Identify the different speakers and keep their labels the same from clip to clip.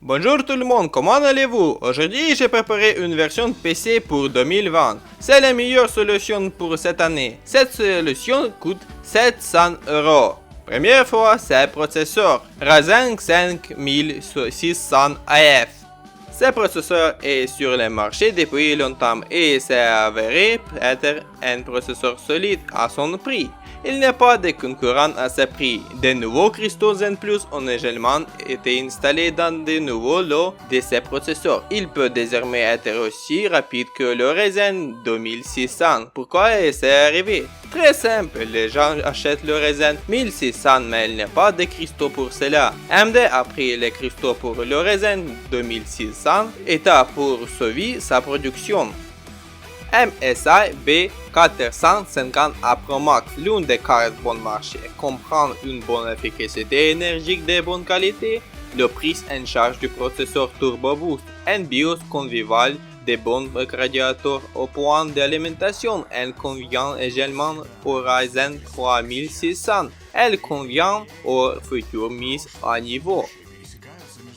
Speaker 1: Bonjour tout le monde, comment allez-vous? Aujourd'hui, j'ai préparé une version de PC pour 2020. C'est la meilleure solution pour cette année. Cette solution coûte 700 €. Première fois, c'est le processeur Ryzen 5600 AF. Ce processeur est sur le marché depuis longtemps et s'est avéré être un processeur solide à son prix. Il n'y a pas de concurrent à ce prix. De nouveaux cristaux Zen Plus ont également été installés dans de nouveaux lots de ces processeurs. Il peut désormais être aussi rapide que le Ryzen 2600. Pourquoi est-ce arrivé? Très simple, les gens achètent le Ryzen 1600 mais il n'y a pas de cristaux pour cela. AMD a pris les cristaux pour le Ryzen 2600 et a poursuivi sa production. MSI B450 A Pro Max, l'une des cartes bon marché, comprend une bonne efficacité énergique de bonne qualité, le prise en charge du processeur Turbo Boost, un BIOS convivial, de bons radiateurs au point d'alimentation. Elle convient également au Ryzen 3600. Elle convient aux futures mises à niveau.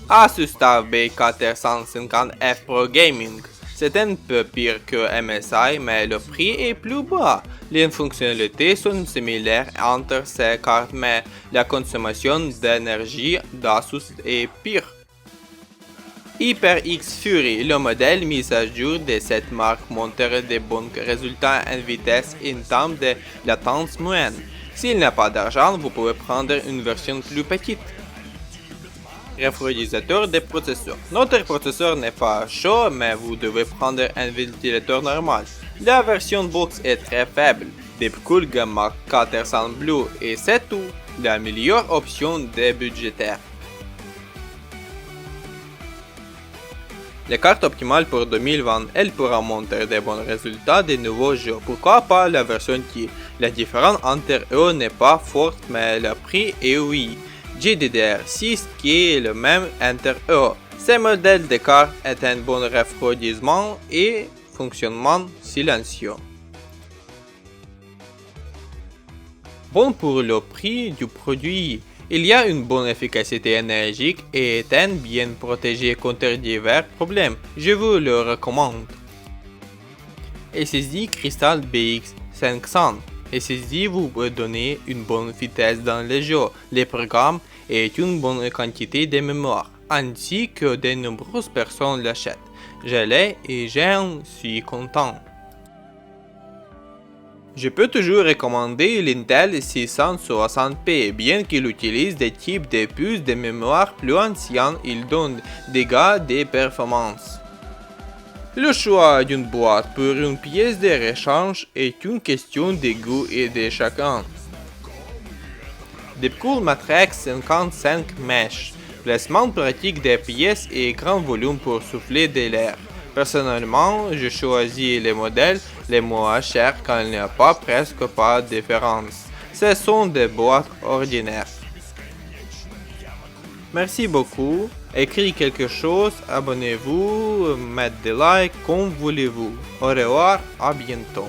Speaker 1: Asus TUF B450F Pro Gaming. C'est un peu pire que MSI, mais le prix est plus bas. Les fonctionnalités sont similaires entre ces cartes, mais la consommation d'énergie d'Asus est pire. HyperX Fury, le modèle mis à jour de cette marque montre de bons résultats en vitesse et en temps de latence moyenne. S'il n'y a pas d'argent, vous pouvez prendre une version plus petite. Refroidisateur des processeurs. Notre processeur n'est pas chaud, mais vous devez prendre un ventilateur normal. La version box est très faible. Deepcool Gamma 400 Blue et c'est tout. La meilleure option des budgétaires. Les cartes optimales pour 2020, elle pourra montrer de bons résultats de nouveaux jeux. Pourquoi pas la version qui? La différence entre eux n'est pas forte, mais le prix est oui. GDDR6 qui est le même entre eux. Ce modèle de carte est un bon refroidissement et fonctionnement silencieux. Bon pour le prix du produit. Il y a une bonne efficacité énergique et est un bien protégé contre divers problèmes. Je vous le recommande. SSD Crystal BX500. SSD vous peut donner une bonne vitesse dans les jeux, les programmes et une bonne quantité de mémoire, ainsi que de nombreuses personnes l'achètent. Je l'ai et j'en suis content. Je peux toujours recommander l'Intel 660p, bien qu'il utilise des types de puces de mémoire plus anciens, il donne des gains de performance. Le choix d'une boîte pour une pièce de rechange est une question de goût et de chacun. Deepcool Matrix 55 Mesh, placement pratique des pièces et grand volume pour souffler de l'air. Personnellement, je choisis les modèles les moins chers car il n'y a presque pas de différence. Ce sont des boîtes ordinaires. Merci beaucoup. Écrivez quelque chose, abonnez-vous, mettez des likes comme voulez-vous. Au revoir, à bientôt.